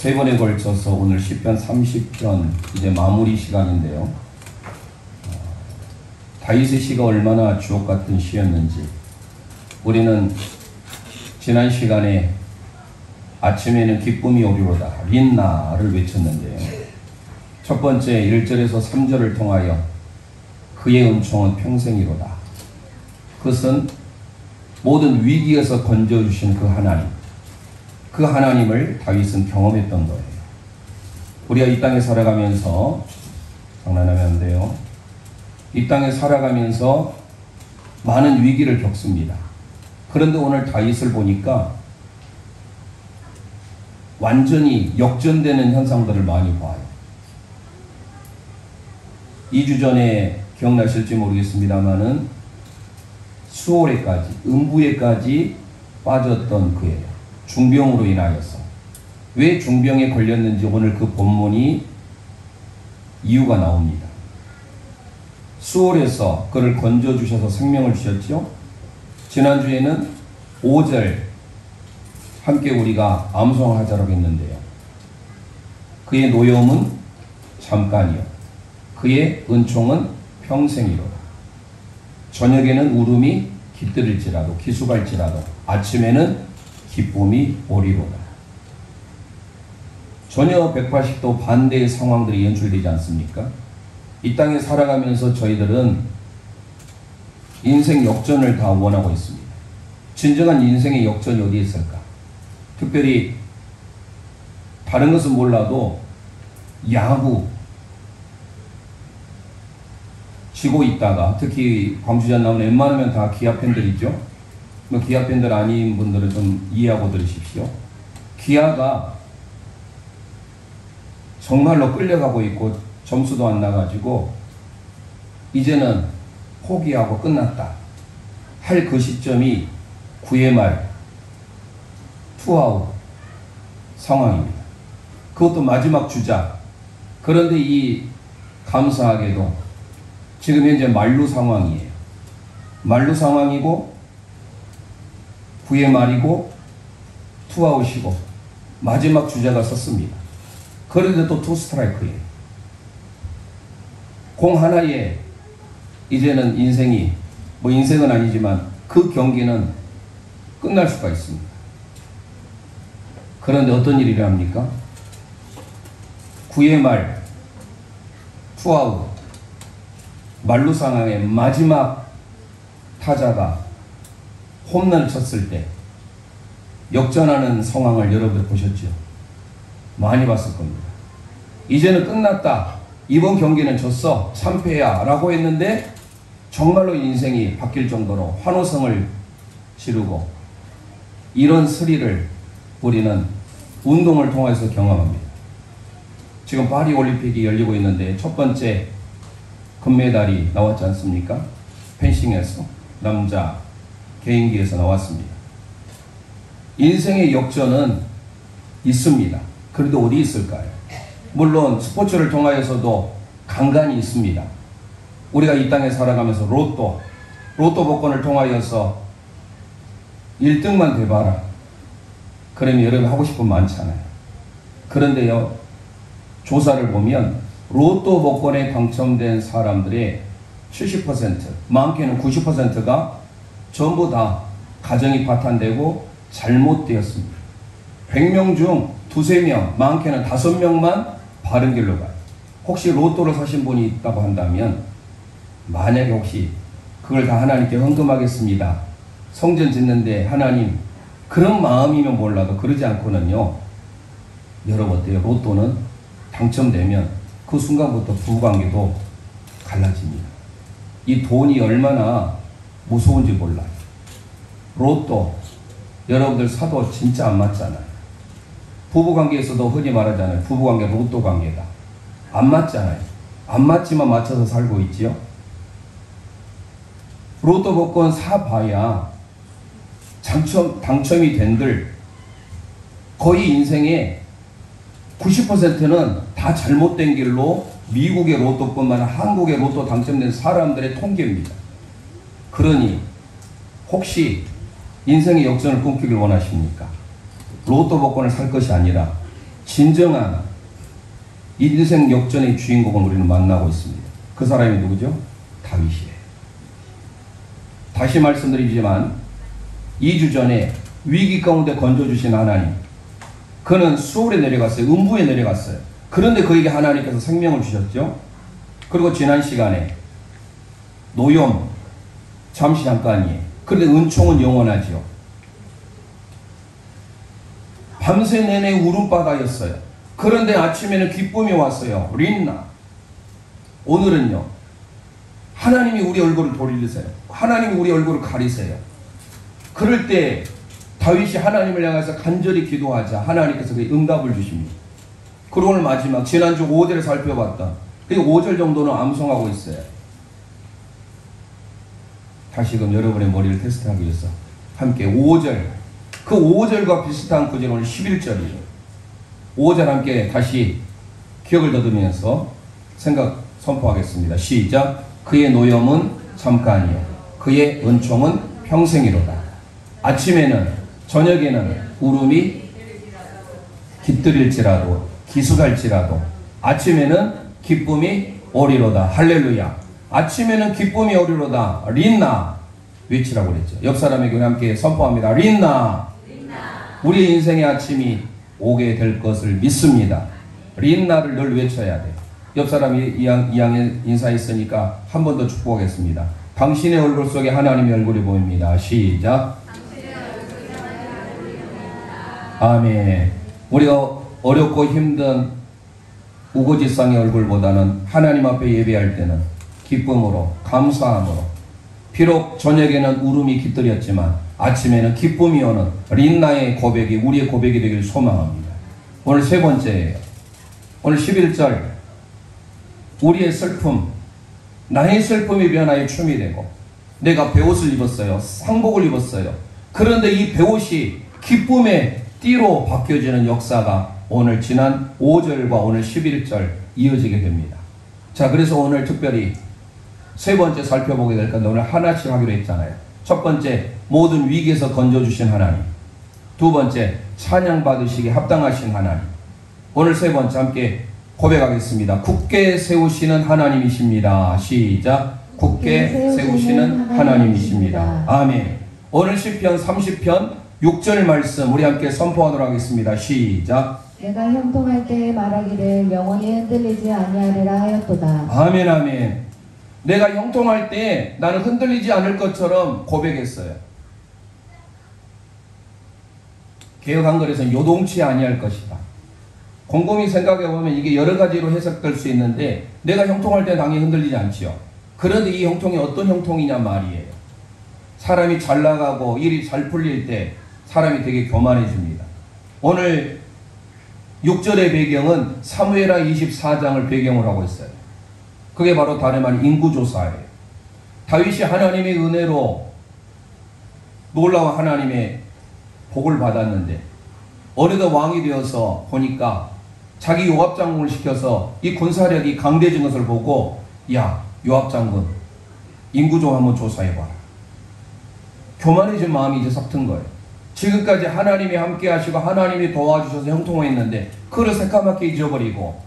세 번에 걸쳐서 오늘 시편 30편 이제 마무리 시간인데요. 다윗의 시가 얼마나 주옥 같은 시였는지 우리는 지난 시간에 아침에는 기쁨이 오리로다 린나를 외쳤는데요. 첫 번째 1절에서 3절을 통하여 그의 은총은 평생이로다. 그것은 모든 위기에서 건져주신 그 하나님, 그 하나님을 다윗은 경험했던 거예요. 우리가 이 땅에 살아가면서, 장난하면 안 돼요. 이 땅에 살아가면서 많은 위기를 겪습니다. 그런데 오늘 다윗을 보니까 완전히 역전되는 현상들을 많이 봐요. 2주 전에 기억나실지 모르겠습니다만은 수월에까지, 음부에까지 빠졌던 그예요. 중병으로 인하여서. 왜 중병에 걸렸는지 오늘 그 본문이 이유가 나옵니다. 수월에서 그를 건져주셔서 생명을 주셨죠. 지난주에는 5절 함께 우리가 암송하자라고 했는데요. 그의 노여움은 잠깐이요 그의 은총은 평생이로다. 저녁에는 울음이 깃들일지라도 기수갈지라도 아침에는 기쁨이 오리로다. 전혀 180도 반대의 상황들이 연출되지 않습니까? 이 땅에 살아가면서 저희들은 인생 역전을 다 원하고 있습니다. 진정한 인생의 역전이 어디에 있을까? 특별히 다른 것은 몰라도 야구 지고 있다가, 특히 광주전 나오는 웬만하면 다 기아 팬들이죠. 기아 팬들 아닌 분들은 좀 이해하고 들으십시오. 기아가 정말로 끌려가고 있고 점수도 안 나가지고 이제는 포기하고 끝났다 할 그 시점이 9회 말 투아웃 상황입니다. 그것도 마지막 주자. 그런데 이 감사하게도 지금 현재 만루 상황이에요. 만루 상황이고 9회 말이고 투아웃이고 마지막 주자가 섰습니다. 그런데 또 투 스트라이크예요. 공 하나에 이제는 인생이, 뭐 인생은 아니지만 그 경기는 끝날 수가 있습니다. 그런데 어떤 일이 일어납니까? 9회 말 투아웃 만루 상황의 마지막 타자가 홈런을 쳤을 때 역전하는 상황을 여러분 보셨죠? 많이 봤을 겁니다. 이제는 끝났다. 이번 경기는 졌어. 3패야. 라고 했는데 정말로 인생이 바뀔 정도로 환호성을 지르고 이런 스릴을 우리는 운동을 통해서 경험합니다. 지금 파리 올림픽이 열리고 있는데 첫 번째 금메달이 나왔지 않습니까? 펜싱에서 남자 개인기에서 나왔습니다. 인생의 역전은 있습니다. 그런데 어디 있을까요? 물론 스포츠를 통하여서도 간간히 있습니다. 우리가 이 땅에 살아가면서 로또 복권을 통하여서 1등만 돼봐라. 그러면 여러분 하고 싶은 거 많잖아요. 그런데요, 조사를 보면 로또 복권에 당첨된 사람들의 70%, 많게는 90%가 전부 다 가정이 파탄되고 잘못되었습니다. 100명 중 2~3명, 많게는 5명만 바른 길로 가요. 혹시 로또를 사신 분이 있다고 한다면 만약에 혹시 그걸 다 하나님께 헌금하겠습니다. 성전 짓는데 하나님, 그런 마음이면 몰라도 그러지 않고는요, 여러분 어때요? 로또는 당첨되면 그 순간부터 부부관계도 갈라집니다. 이 돈이 얼마나 무서운지 몰라요. 로또 여러분들 사도 진짜 안 맞잖아요. 부부관계에서도 흔히 말하잖아요. 부부관계 로또 관계다. 안 맞잖아요. 안 맞지만 맞춰서 살고 있지요. 로또 복권 사봐야 당첨이 된들 거의 인생의 90%는 다 잘못된 길로 미국의 로또뿐만 아니라 한국의 로또 당첨된 사람들의 통계입니다. 그러니 혹시 인생의 역전을 꿈꾸길 원하십니까? 로또 복권을 살 것이 아니라 진정한 인생 역전의 주인공을 우리는 만나고 있습니다. 그 사람이 누구죠? 다윗이에요. 다시 말씀드리지만 2주 전에 위기 가운데 건져주신 하나님, 그는 수월에 내려갔어요. 음부에 내려갔어요. 그런데 그에게 하나님께서 생명을 주셨죠. 그리고 지난 시간에 노염 잠시 잠깐이에요. 그런데 은총은 영원하지요. 밤새 내내 울음바다였어요. 그런데 아침에는 기쁨이 왔어요. 린나. 오늘은요, 하나님이 우리 얼굴을 돌리세요. 하나님이 우리 얼굴을 가리세요. 그럴 때 다윗이 하나님을 향해서 간절히 기도하자 하나님께서 그 응답을 주십니다. 그리고 오늘 마지막 지난주 5절을 살펴봤다. 그 5절 정도는 암송하고 있어요. 다시금 여러분의 머리를 테스트하기 위해서 함께 5절, 그 5절과 비슷한 구절 오늘 11절이에요. 5절 함께 다시 기억을 더듬으면서 생각 선포하겠습니다. 시작. 그의 노염은 잠깐이요 그의 은총은 평생이로다. 아침에는 저녁에는 울음이 깃들일지라도 기숙할지라도 아침에는 기쁨이 오리로다. 할렐루야. 아침에는 기쁨이 오리로다. 린나 외치라고 그랬죠. 옆 사람에게 함께 선포합니다. 린나. 우리 인생의 아침이 오게 될 것을 믿습니다. 린나를 늘 외쳐야 돼. 옆 사람이 이왕에 인사했으니까 한 번 더 축복하겠습니다. 당신의 얼굴 속에 하나님의 얼굴이 보입니다. 시작. 아멘. 우리가 어렵고 힘든 우거지상의 얼굴보다는 하나님 앞에 예배할 때는 기쁨으로, 감사함으로, 비록 저녁에는 울음이 깃들였지만 아침에는 기쁨이 오는 린나의 고백이 우리의 고백이 되길 소망합니다. 오늘 세 번째예요. 오늘 11절, 우리의 슬픔, 나의 슬픔이 변화의 춤이 되고, 내가 베옷을 입었어요. 상복을 입었어요. 그런데 이 베옷이 기쁨의 띠로 바뀌어지는 역사가 오늘 지난 5절과 오늘 11절 이어지게 됩니다. 자, 그래서 오늘 특별히 세 번째 살펴보게 될 건데 오늘 하나씩 하기로 했잖아요. 첫 번째, 모든 위기에서 건져주신 하나님. 두 번째, 찬양받으시기에 합당하신 하나님. 오늘 세 번째 함께 고백하겠습니다. 굳게 세우시는 하나님이십니다. 시작. 굳게 세우시는 하나님이십니다. 아멘. 오늘 시편 30편 6절 말씀 우리 함께 선포하도록 하겠습니다. 시작. 내가 형통할 때 말하기를 영원히 흔들리지 아니하리라 하였도다. 아멘. 아멘. 내가 형통할 때 나는 흔들리지 않을 것처럼 고백했어요. 개역 한글에서는 요동치 아니할 것이다. 곰곰이 생각해보면 이게 여러 가지로 해석될 수 있는데, 내가 형통할 때 당연히 흔들리지 않지요. 그런데 이 형통이 어떤 형통이냐 말이에요. 사람이 잘 나가고 일이 잘 풀릴 때 사람이 되게 교만해집니다. 오늘 6절의 배경은 사무엘하 24장을 배경으로 하고 있어요. 그게 바로 다름 아닌 인구조사예요. 다윗이 하나님의 은혜로 놀라운 하나님의 복을 받았는데 어느덧 왕이 되어서 보니까 자기 요압 장군을 시켜서 이 군사력이 강대해진 것을 보고, 야, 요압 장군 인구조 한번 조사해봐라. 교만해진 마음이 이제 싹 튼 거예요. 지금까지 하나님이 함께 하시고 하나님이 도와주셔서 형통했는데 그를 새까맣게 잊어버리고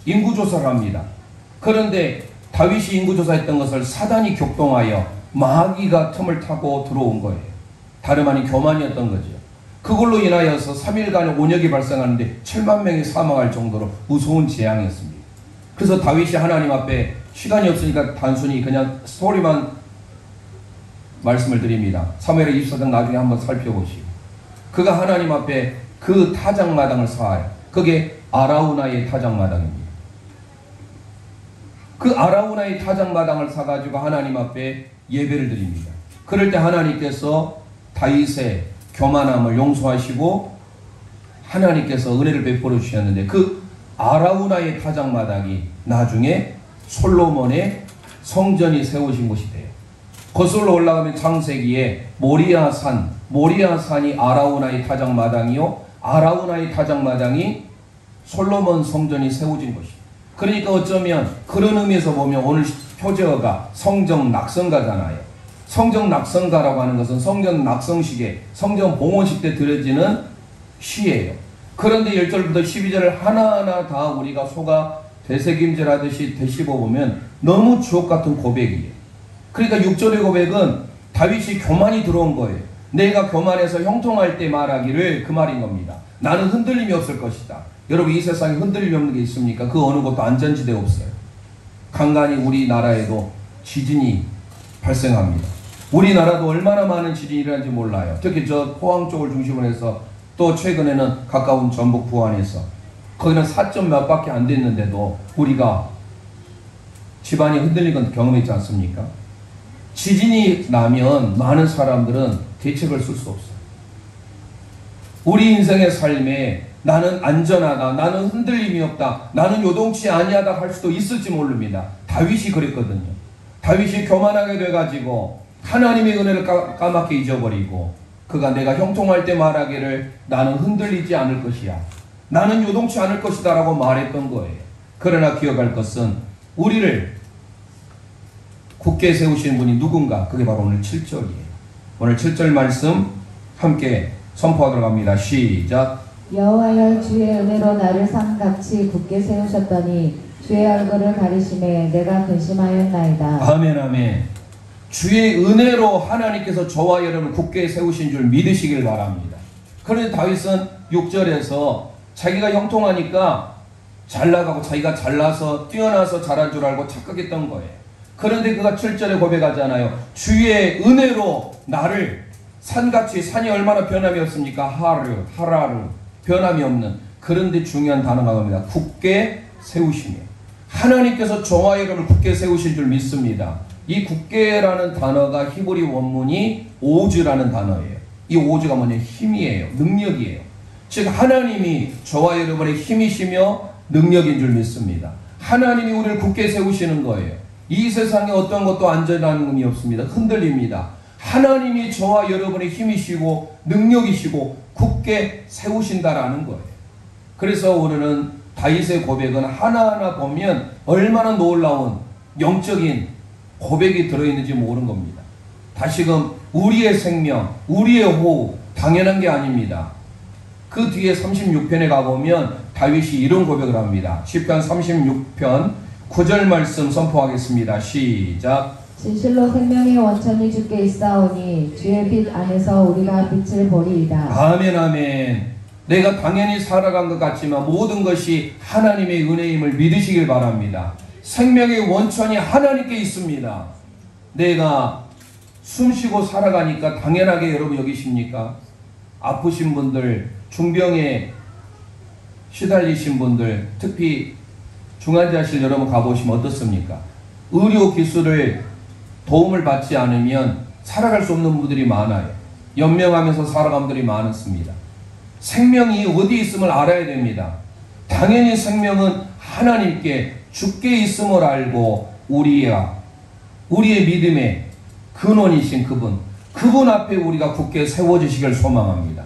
인구조사를 합니다. 그런데 다윗이 인구조사했던 것을 사단이 격동하여 마귀가 틈을 타고 들어온 거예요. 다름 아닌 교만이었던 거죠. 그걸로 인하여서 3일간의 온역이 발생하는데 7만 명이 사망할 정도로 무서운 재앙이었습니다. 그래서 다윗이 하나님 앞에, 시간이 없으니까 단순히 그냥 스토리만 말씀을 드립니다. 사무엘하 24장 나중에 한번 살펴보시고, 그가 하나님 앞에 그 타작마당을 쌓아요. 그게 아라우나의 타작마당입니다. 그 아라우나의 타작마당을 사가지고 하나님 앞에 예배를 드립니다. 그럴 때 하나님께서 다윗의 교만함을 용서하시고 하나님께서 은혜를 베풀어 주셨는데, 그 아라우나의 타작마당이 나중에 솔로몬의 성전이 세우신 곳이 돼요. 거슬러 올라가면 창세기에 모리아산이 아라우나의 타작마당이요, 아라우나의 타작마당이 솔로몬 성전이 세워진 곳이에요. 그러니까 어쩌면 그런 의미에서 보면 오늘 표제어가 성전 낙성가잖아요. 성전 낙성가라고 하는 것은 성전 낙성식에, 성전 봉헌식 때 드려지는 시예요. 그런데 1절부터 12절을 하나하나 다 우리가 소가 되새김질하듯이 되씹어보면 너무 주옥같은 고백이에요. 그러니까 6절의 고백은 다윗이 교만이 들어온 거예요. 내가 교만해서 형통할 때 말하기를, 그 말인 겁니다. 나는 흔들림이 없을 것이다. 여러분, 이 세상에 흔들림이 없는 게 있습니까? 그 어느 곳도 안전지대 없어요. 간간히 우리나라에도 지진이 발생합니다. 우리나라도 얼마나 많은 지진이 일어나는지 몰라요. 특히 저 포항 쪽을 중심으로 해서, 또 최근에는 가까운 전북 부안에서, 거기는 4점 몇 밖에 안 됐는데도 우리가 집안이 흔들린 건 경험했지 않습니까? 지진이 나면 많은 사람들은 대책을 쓸 수 없어요. 우리 인생의 삶에 나는 안전하다, 나는 흔들림이 없다, 나는 요동치 아니하다 할 수도 있을지 모릅니다. 다윗이 그랬거든요. 다윗이 교만하게 돼가지고 하나님의 은혜를 까맣게 잊어버리고, 그가 내가 형통할 때 말하기를 나는 흔들리지 않을 것이야, 나는 요동치 않을 것이다 라고 말했던 거예요. 그러나 기억할 것은 우리를 굳게 세우신 분이 누군가, 그게 바로 오늘 7절이에요. 오늘 7절 말씀 함께 선포하도록 합니다. 시작. 여호와여, 주의 은혜로 나를 산같이 굳게 세우셨더니 주의 얼굴을 가리심에 내가 근심하였나이다. 아멘, 아멘. 주의 은혜로 하나님께서 저와 여러분을 굳게 세우신 줄 믿으시길 바랍니다. 그런데 다윗은 6절에서 자기가 형통하니까 잘 나가고 자기가 잘나서 뛰어나서 잘한 줄 알고 착각했던 거예요. 그런데 그가 7절에 고백하잖아요. 주의 은혜로 나를 산같이, 산이 얼마나 변함이 없습니까? 하라르 변함이 없는. 그런데 중요한 단어가 나옵니다. 굳게 세우시며. 하나님께서 저와 여러분을 굳게 세우실 줄 믿습니다. 이 굳게라는 단어가 히브리 원문이 오즈라는 단어예요. 이 오즈가 뭐냐? 힘이에요. 능력이에요. 즉 하나님이 저와 여러분의 힘이시며 능력인 줄 믿습니다. 하나님이 우리를 굳게 세우시는 거예요. 이 세상에 어떤 것도 안전한 의미 없습니다. 흔들립니다. 하나님이 저와 여러분의 힘이시고 능력이시고 굳게 세우신다라는 거예요. 그래서 오늘은 다윗의 고백은 하나하나 보면 얼마나 놀라운 영적인 고백이 들어있는지 모르는 겁니다. 다시금 우리의 생명, 우리의 호흡 당연한 게 아닙니다. 그 뒤에 36편에 가보면 다윗이 이런 고백을 합니다. 시편 36편 9절 말씀 선포하겠습니다. 시작. 진실로 생명의 원천이 주께 있사오니 주의 빛 안에서 우리가 빛을 보리이다. 아멘, 아멘. 내가 당연히 살아간 것 같지만 모든 것이 하나님의 은혜임을 믿으시길 바랍니다. 생명의 원천이 하나님께 있습니다. 내가 숨쉬고 살아가니까 당연하게 여러분 여기십니까? 아프신 분들, 중병에 시달리신 분들, 특히 중환자실 여러분 가보시면 어떻습니까? 의료 기술을 도움을 받지 않으면 살아갈 수 없는 분들이 많아요. 연명하면서 살아가는 분들이 많습니다. 생명이 어디 있음을 알아야 됩니다. 당연히 생명은 하나님께 주께 있음을 알고 우리의 믿음의 근원이신 그분 앞에 우리가 굳게 세워지시길 소망합니다.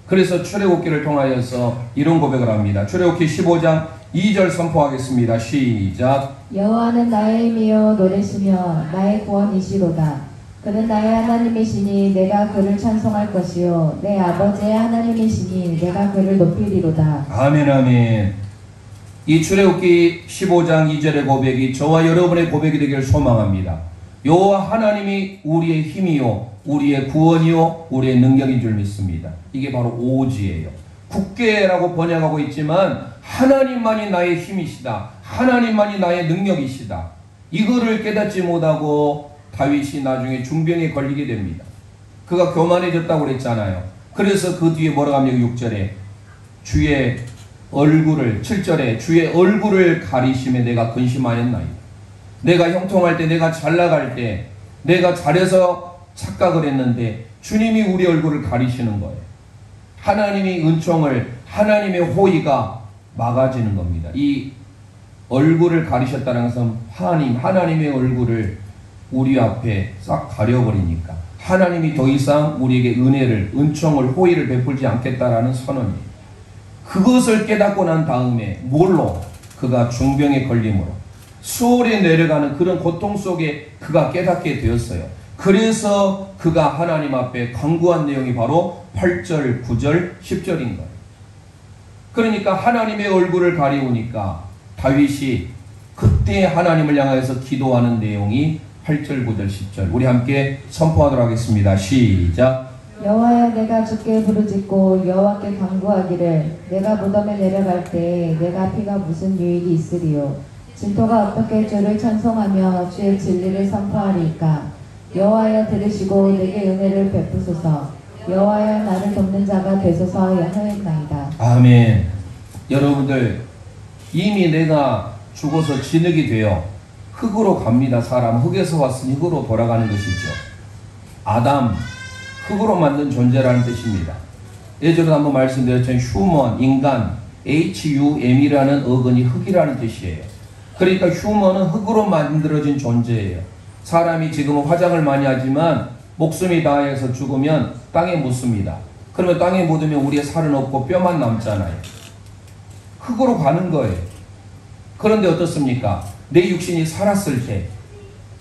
그래서 출애굽기를 통하여서 이런 고백을 합니다. 출애굽기 15장 2절 선포하겠습니다. 시작. 여호와는 나의 힘이요 노래시며 나의 구원이시로다. 그는 나의 하나님이시니 내가 그를 찬송할 것이요 내 아버지의 하나님이시니 내가 그를 높이리로다. 아멘, 아멘. 이 출애굽기 15장 2절의 고백이 저와 여러분의 고백이 되기를 소망합니다. 여호와 하나님이 우리의 힘이요 우리의 구원이요 우리의 능력인 줄 믿습니다. 이게 바로 오지예요. 굳게라고 번역하고 있지만 하나님만이 나의 힘이시다. 하나님만이 나의 능력이시다. 이거를 깨닫지 못하고 다윗이 나중에 중병에 걸리게 됩니다. 그가 교만해졌다고 그랬잖아요. 그래서 그 뒤에 뭐라고 합니까? 6절에 주의 얼굴을, 7절에 주의 얼굴을 가리심에 내가 근심하였나이다. 내가 형통할 때, 내가 잘 나갈 때, 내가 잘해서 착각을 했는데 주님이 우리 얼굴을 가리시는 거예요. 하나님이 은총을, 하나님의 호의가 막아지는 겁니다. 이 얼굴을 가리셨다는 것은 하나님의 얼굴을 우리 앞에 싹 가려버리니까 하나님이 더 이상 우리에게 은혜를, 은총을, 호의를 베풀지 않겠다라는 선언이에요. 그것을 깨닫고 난 다음에 뭘로? 그가 중병에 걸림으로 수월에 내려가는 그런 고통 속에 그가 깨닫게 되었어요. 그래서 그가 하나님 앞에 간구한 내용이 바로 8절, 9절, 10절인 거예요. 그러니까 하나님의 얼굴을 가리우니까 다윗이 그때 하나님을 향해서 기도하는 내용이 8절, 9절, 10절. 우리 함께 선포하도록 하겠습니다. 시작. 여호와여, 내가 주께 부르짖고 여호와께 간구하기를 내가 무덤에 내려갈 때 내가 피가 무슨 유익이 있으리요. 진토가 어떻게 주를 찬송하며 주의 진리를 선포하리이까. 여호와여, 들으시고 내게 은혜를 베푸소서. 여호와여, 나를 돕는 자가 되소서 하였나이다. 아멘. 여러분들, 이미 내가 죽어서 진흙이 되어 흙으로 갑니다. 사람 흙에서 왔으니 흙으로 돌아가는 것이죠. 아담, 흙으로 만든 존재라는 뜻입니다. 예전에도 한번 말씀드렸지만 휴먼, 인간, HUM이라는 어근이 흙이라는 뜻이에요. 그러니까 휴먼은 흙으로 만들어진 존재예요. 사람이 지금은 화장을 많이 하지만 목숨이 다해서 죽으면 땅에 묻습니다. 그러면 땅에 묻으면 우리의 살은 없고 뼈만 남잖아요. 흙으로 가는 거예요. 그런데 어떻습니까? 내 육신이 살았을 때,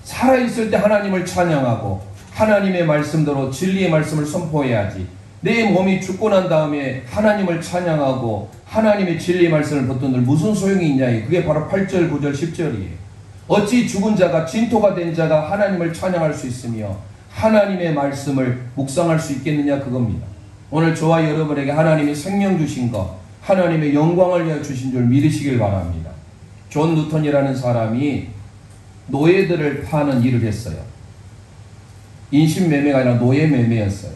살아있을 때 하나님을 찬양하고 하나님의 말씀대로 진리의 말씀을 선포해야지. 내 몸이 죽고 난 다음에 하나님을 찬양하고 하나님의 진리의 말씀을 붙든들 무슨 소용이 있냐. 그게 바로 8절, 9절, 10절이에요. 어찌 죽은 자가, 진토가 된 자가 하나님을 찬양할 수 있으며 하나님의 말씀을 묵상할 수 있겠느냐, 그겁니다. 오늘 저와 여러분에게 하나님이 생명 주신 것, 하나님의 영광을 위하여 주신 줄 믿으시길 바랍니다. 존 누턴이라는 사람이 노예들을 파는 일을 했어요. 인신매매가 아니라 노예매매였어요.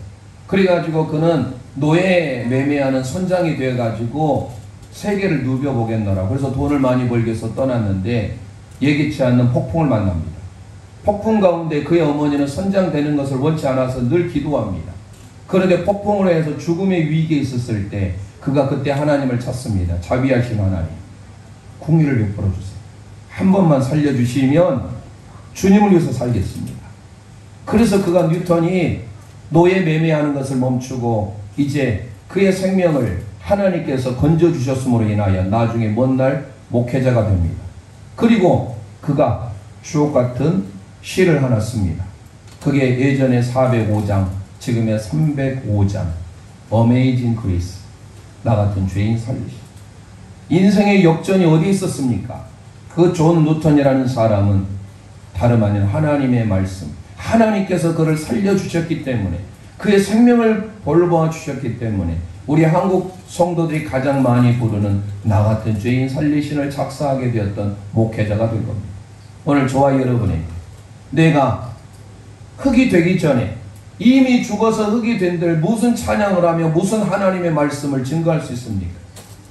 그래가지고 그는 노예 매매하는 선장이 되어가지고 세계를 누벼보겠노라. 그래서 돈을 많이 벌기 위해서 떠났는데 예기치 않는 폭풍을 만납니다. 폭풍 가운데 그의 어머니는 선장 되는 것을 원치 않아서 늘 기도합니다. 그런데 폭풍으로 해서 죽음의 위기에 있었을 때 그가 그때 하나님을 찾습니다. 자비하신 하나님, 공의를 베풀어 주세요. 한 번만 살려주시면 주님을 위해서 살겠습니다. 그래서 그가 뉴턴이 노예 매매하는 것을 멈추고 이제 그의 생명을 하나님께서 건져주셨음으로 인하여 나중에 먼 날 목회자가 됩니다. 그리고 그가 주옥같은 시를 하나 씁니다. 그게 예전에 405장, 지금의 305장, Amazing Grace, 나 같은 죄인 살리심. 인생의 역전이 어디 있었습니까? 그 존 누턴이라는 사람은 다름 아닌 하나님의 말씀, 하나님께서 그를 살려주셨기 때문에, 그의 생명을 벌보아 주셨기 때문에 우리 한국 성도들이 가장 많이 부르는 나 같은 죄인 살리신을 작사하게 되었던 목회자가 된 겁니다. 오늘 저와 여러분에게 내가 흙이 되기 전에 이미 죽어서 흙이 된들 무슨 찬양을 하며 무슨 하나님의 말씀을 증거할 수 있습니까?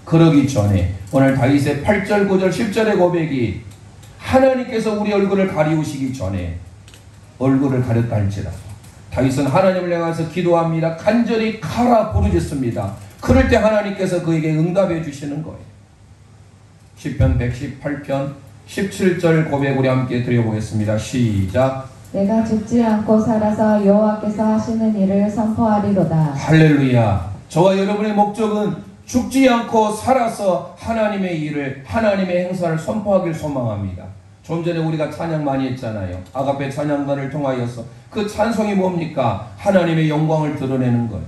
그러기 전에 오늘 다윗의 8절, 9절, 10절의 고백이 하나님께서 우리 얼굴을 가리우시기 전에 얼굴을 가렸다 할지라도 다윗은 하나님을 향해서 기도합니다. 간절히 가라 부르짖습니다. 그럴 때 하나님께서 그에게 응답해 주시는 거예요. 시편 118편 17절 고백 우리 함께 드려보겠습니다. 시작. 내가 죽지 않고 살아서 여호와께서 하시는 일을 선포하리로다. 할렐루야. 저와 여러분의 목적은 죽지 않고 살아서 하나님의 일을, 하나님의 행사를 선포하길 소망합니다. 좀 전에 우리가 찬양 많이 했잖아요. 아가페 찬양단을 통하여서 그 찬송이 뭡니까? 하나님의 영광을 드러내는 거예요.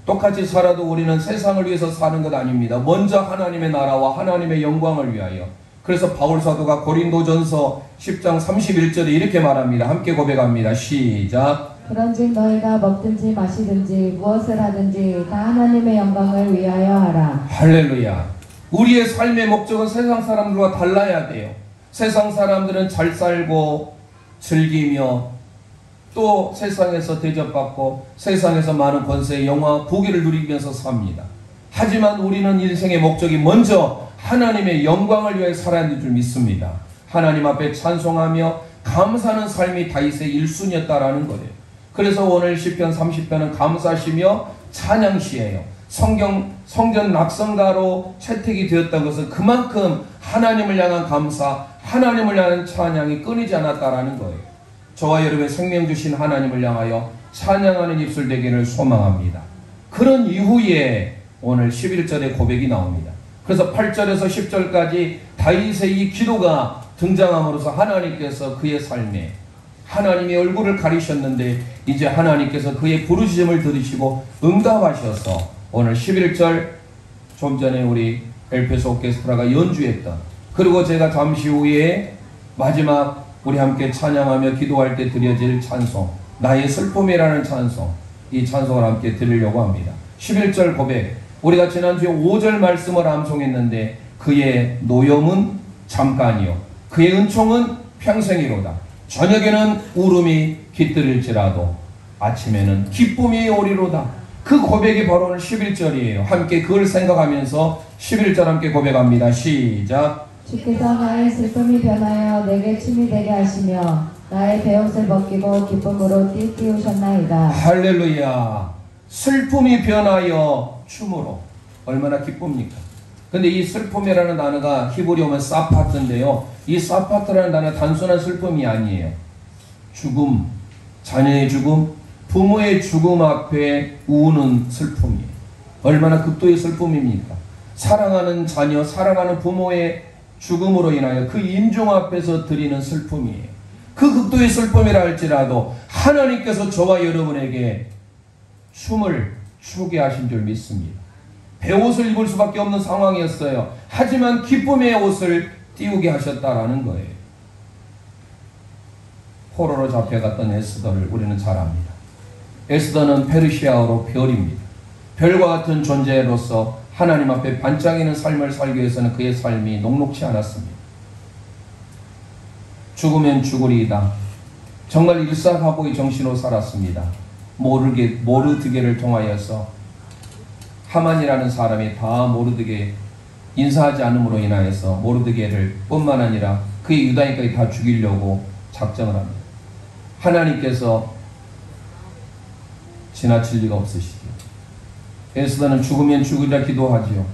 똑같이 살아도 우리는 세상을 위해서 사는 것 아닙니다. 먼저 하나님의 나라와 하나님의 영광을 위하여. 그래서 바울사도가 고린도전서 10장 31절에 이렇게 말합니다. 함께 고백합니다. 시작. 그런즉 너희가 먹든지 마시든지 무엇을 하든지 다 하나님의 영광을 위하여 하라. 할렐루야. 우리의 삶의 목적은 세상 사람들과 달라야 돼요. 세상 사람들은 잘 살고 즐기며 또 세상에서 대접받고 세상에서 많은 권세, 영화, 부귀를 누리면서 삽니다. 하지만 우리는 인생의 목적이 먼저 하나님의 영광을 위해 살아야 하는 줄 믿습니다. 하나님 앞에 찬송하며 감사하는 삶이 다윗의 1순위였다라는 거예요. 그래서 오늘 시편 30편은 감사시며 찬양시예요. 성전 낙성가로 채택이 되었다는 것은 그만큼 하나님을 향한 감사, 하나님을 향한 찬양이 끊이지 않았다라는 거예요. 저와 여러분의 생명 주신 하나님을 향하여 찬양하는 입술 되기를 소망합니다. 그런 이후에 오늘 11절의 고백이 나옵니다. 그래서 8절에서 10절까지 다윗의 이 기도가 등장함으로써 하나님께서 그의 삶에 하나님의 얼굴을 가리셨는데 이제 하나님께서 그의 부르짖음을 들으시고 응답하셔서 오늘 11절 좀 전에 우리 엘페소 오케스트라가 연주했던, 그리고 제가 잠시 후에 마지막 우리 함께 찬양하며 기도할 때 드려질 찬송, 나의 슬픔이라는 찬송, 이 찬송을 함께 드리려고 합니다. 11절 고백, 우리가 지난주에 5절 말씀을 암송했는데 그의 노염은 잠깐이요 그의 은총은 평생이로다. 저녁에는 울음이 깃들일지라도 아침에는 기쁨이 오리로다. 그 고백이 바로 오늘 11절이에요. 함께 그걸 생각하면서 11절 함께 고백합니다. 시작. 주께서 나의 슬픔이 변하여 내게 춤이 되게 하시며 나의 베옷을 벗기고 기쁨으로 띠띠우셨나이다. 할렐루야. 슬픔이 변하여 춤으로. 얼마나 기쁩니까? 근데 이 슬픔이라는 단어가 히브리어 오면 사파트인데요. 이 사파트라는 단어 단순한 슬픔이 아니에요. 죽음, 자녀의 죽음, 부모의 죽음 앞에 우는 슬픔이에요. 얼마나 극도의 슬픔입니까? 사랑하는 자녀, 사랑하는 부모의 죽음으로 인하여 그 임종 앞에서 드리는 슬픔이에요. 그 극도의 슬픔이라 할지라도 하나님께서 저와 여러분에게 춤을 추게 하신 줄 믿습니다. 베옷을 입을 수밖에 없는 상황이었어요. 하지만 기쁨의 옷을 띄우게 하셨다라는 거예요. 포로로 잡혀갔던 에스더를 우리는 잘 압니다. 에스더는 페르시아어로 별입니다. 별과 같은 존재로서 하나님 앞에 반짝이는 삶을 살기 위해서는 그의 삶이 녹록지 않았습니다. 죽으면 죽으리이다. 정말 일사하고의 정신으로 살았습니다. 모르드게를 통하여서 하만이라는 사람이 다 모르드게 인사하지 않음으로 인하여서 모르드게를 뿐만 아니라 그의 유다인까지 다 죽이려고 작정을 합니다. 하나님께서 지나칠 리가 없으시죠. 에스더는 죽으면 죽으리라 기도하지요.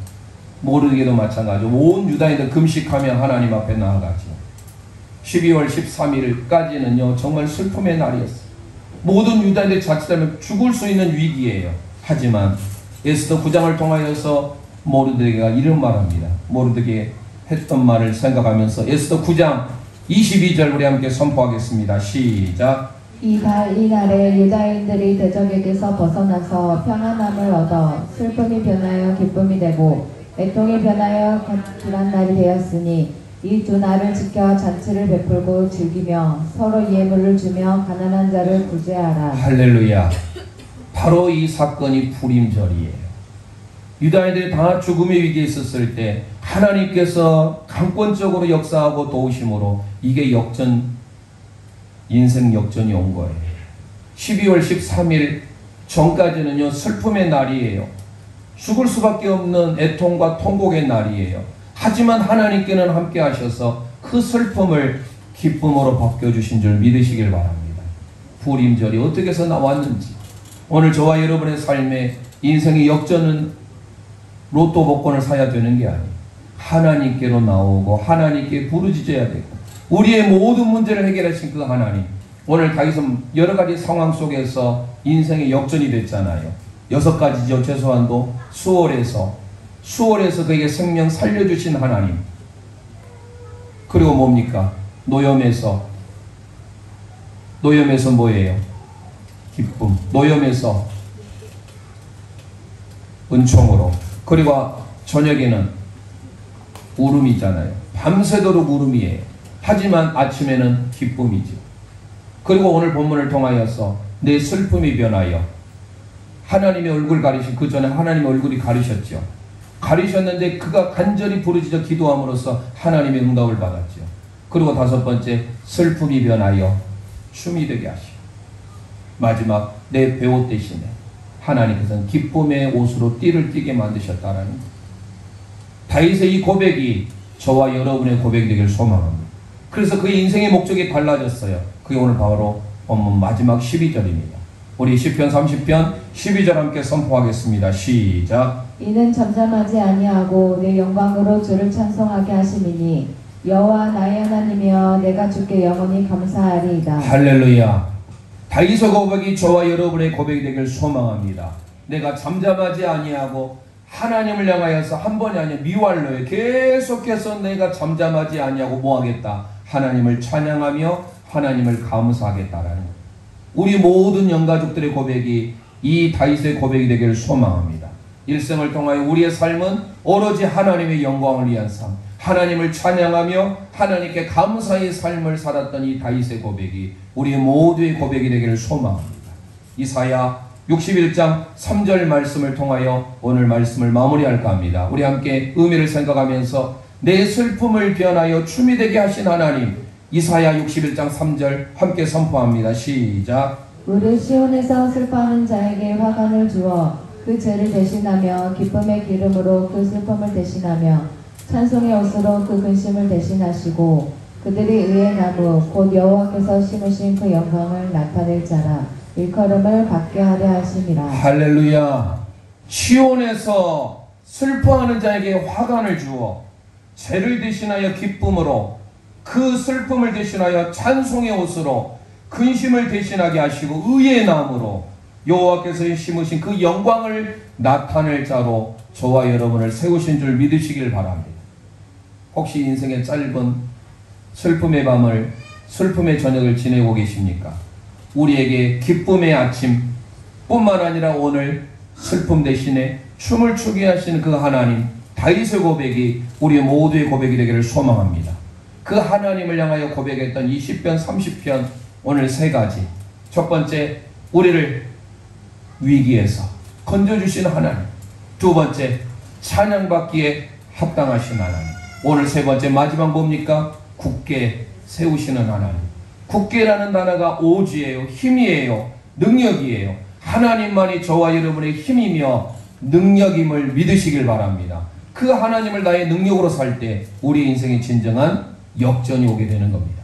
모르드게도 마찬가지로 온 유다인들 금식하며 하나님 앞에 나아가지요. 12월 13일까지는요 정말 슬픔의 날이었어요. 모든 유다인들 자칫하면 죽을 수 있는 위기예요. 하지만 에스더 9장을 통하여서 모르드게가 이런 말합니다. 모르드게 했던 말을 생각하면서 에스더 9장 22절 우리 함께 선포하겠습니다. 시작. 이날에 유다인들이 대적에게서 벗어나서 평안함을 얻어 슬픔이 변하여 기쁨이 되고 애통이 변하여 길한 날이 되었으니 이 두 날을 지켜 잔치를 베풀고 즐기며 서로 예물을 주며 가난한 자를 구제하라. 할렐루야. 바로 이 사건이 푸림절이에요. 유다인들이 다 죽음의 위기에 있었을 때 하나님께서 강권적으로 역사하고 도우심으로 이게 인생 역전이 온 거예요. 12월 13일 전까지는요 슬픔의 날이에요. 죽을 수밖에 없는 애통과 통곡의 날이에요. 하지만 하나님께는 함께 하셔서 그 슬픔을 기쁨으로 바뀌어주신 줄 믿으시길 바랍니다. 푸림절이 어떻게 해서 나왔는지, 오늘 저와 여러분의 삶에 인생의 역전은 로또 복권을 사야 되는 게 아니에요. 하나님께로 나오고 하나님께 부르짖어야 되고 우리의 모든 문제를 해결하신 그 하나님, 오늘 다윗은 여러 가지 상황 속에서 인생의 역전이 됐잖아요. 6가지죠. 최소한도 수월에서 그에게 생명 살려주신 하나님, 그리고 뭡니까? 노염에서 뭐예요? 기쁨. 노염에서 은총으로, 그리고 저녁에는 울음이잖아요. 밤새도록 울음이에요. 하지만 아침에는 기쁨이죠. 그리고 오늘 본문을 통하여서 내 슬픔이 변하여 하나님의 얼굴 가리신, 그 전에 하나님의 얼굴이 가리셨죠. 가리셨는데 그가 간절히 부르짖어 기도함으로써 하나님의 응답을 받았죠. 그리고 5번째, 슬픔이 변하여 춤이 되게 하시고, 마지막 내 베옷 대신에 하나님께서는 기쁨의 옷으로 띠를 띠게 만드셨다라는 거예요. 다윗의 이 고백이 저와 여러분의 고백이 되길 소망합니다. 그래서 그의 인생의 목적이 달라졌어요. 그게 오늘 바로 본문 마지막 12절입니다. 우리 시편 30편 12절 함께 선포하겠습니다. 시작. 이는 잠잠하지 아니하고 내 영광으로 주를 찬송하게 하심이니 여호와 나의 하나님이여 내가 주께 영원히 감사하리이다. 할렐루야. 다윗의 고백이 저와 여러분의 고백이 되길 소망합니다. 내가 잠잠하지 아니하고 하나님을 향하여서 한 번이 아니라 미완로에 계속해서 내가 잠잠하지 아니하고 뭐하겠다? 하나님을 찬양하며 하나님을 감사하겠다라는 거예요. 우리 모든 영가족들의 고백이 이 다윗의 고백이 되기를 소망합니다. 일생을 통하여 우리의 삶은 오로지 하나님의 영광을 위한 삶, 하나님을 찬양하며 하나님께 감사의 삶을 살았던 이 다윗의 고백이 우리 모두의 고백이 되기를 소망합니다. 이사야 61장 3절 말씀을 통하여 오늘 말씀을 마무리할까 합니다. 우리 함께 의미를 생각하면서 내 슬픔을 변하여 춤이 되게 하신 하나님, 이사야 61장 3절 함께 선포합니다. 시작. 우리 시온에서 슬퍼하는 자에게 화관을 주어 그 죄를 대신하며 기쁨의 기름으로 그 슬픔을 대신하며 찬송의 옷으로 그 근심을 대신하시고 그들이 의의 나무 곧 여호와께서 심으신 그 영광을 나타낼 자라 일컬음을 받게 하려 하심이라. 할렐루야. 시온에서 슬퍼하는 자에게 화관을 주어 죄를 대신하여 기쁨으로 그 슬픔을 대신하여 찬송의 옷으로 근심을 대신하게 하시고 의의 나무로 여호와께서 심으신 그 영광을 나타낼 자로 저와 여러분을 세우신 줄 믿으시길 바랍니다. 혹시 인생의 짧은 슬픔의 밤을, 슬픔의 저녁을 지내고 계십니까? 우리에게 기쁨의 아침 뿐만 아니라 오늘 슬픔 대신에 춤을 추게 하시는 그 하나님, 다윗의 고백이 우리 모두의 고백이 되기를 소망합니다. 그 하나님을 향하여 고백했던 20편, 30편 오늘 세 가지. 첫 번째, 우리를 위기에서 건져주시는 하나님. 두 번째, 찬양받기에 합당하신 하나님. 오늘 세 번째, 마지막 뭡니까? 굳게 세우시는 하나님. 굳게라는 단어가 오지예요, 힘이에요, 능력이에요. 하나님만이 저와 여러분의 힘이며 능력임을 믿으시길 바랍니다. 그 하나님을 나의 능력으로 살 때 우리 인생의 진정한 역전이 오게 되는 겁니다.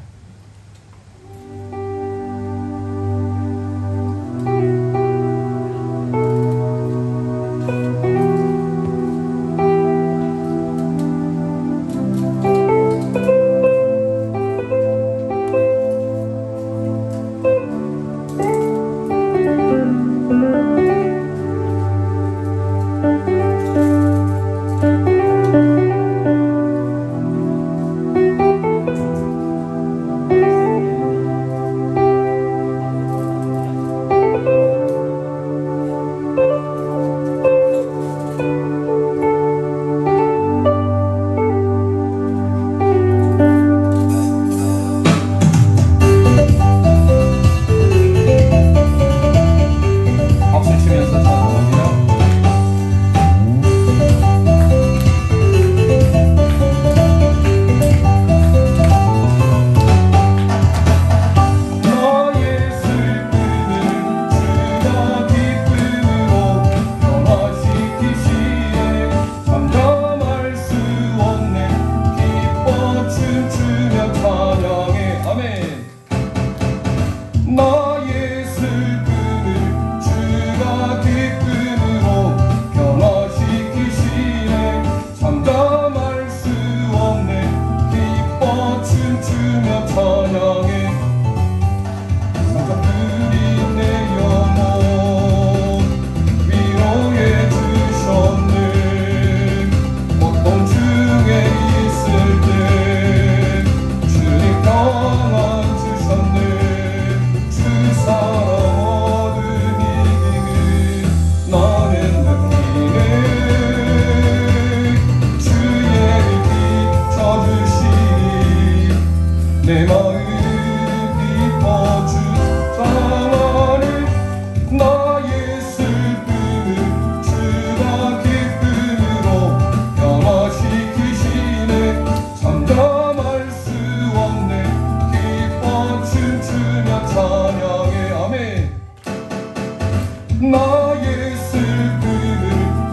나의 슬픔을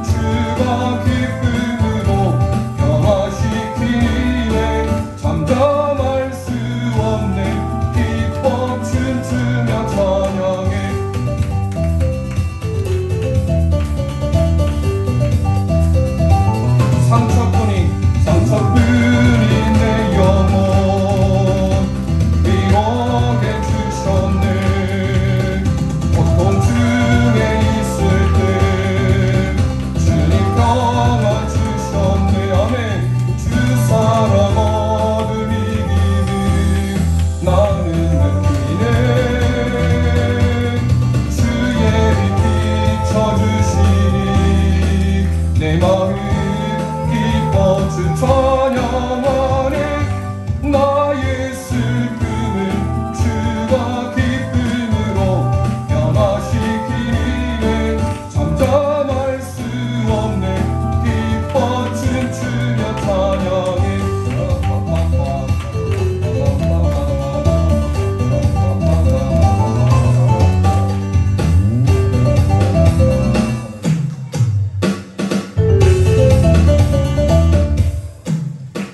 주가 기쁨으로 변화시키네. 잠잠할 수 없네. 기뻐 춤추며 찬양해. 상처뿐이 내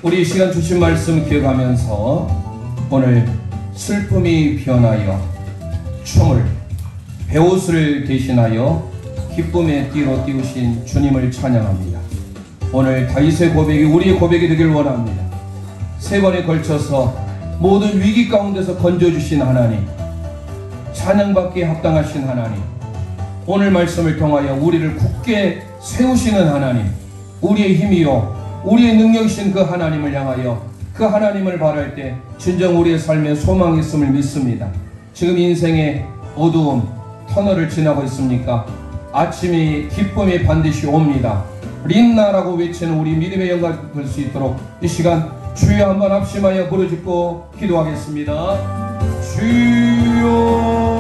우리 이 시간 주신 말씀 기억하면서 오늘 슬픔이 변하여 춤을, 베옷을 대신하여 기쁨의 띠로 띄우신 주님을 찬양합니다. 오늘 다윗의 고백이 우리의 고백이 되길 원합니다. 세 번에 걸쳐서 모든 위기 가운데서 건져주신 하나님, 찬양받기에 합당하신 하나님, 오늘 말씀을 통하여 우리를 굳게 세우시는 하나님, 우리의 힘이요 우리의 능력이신 그 하나님을 향하여 그 하나님을 바랄 때 진정 우리의 삶에 소망이 있음을 믿습니다. 지금 인생의 어두움 터널을 지나고 있습니까? 아침이 기쁨이 반드시 옵니다. 린나라고 외치는 우리 믿음의 영광 될 수 있도록 이 시간 주여 한번 합심하여 부르짖고 기도하겠습니다. 주여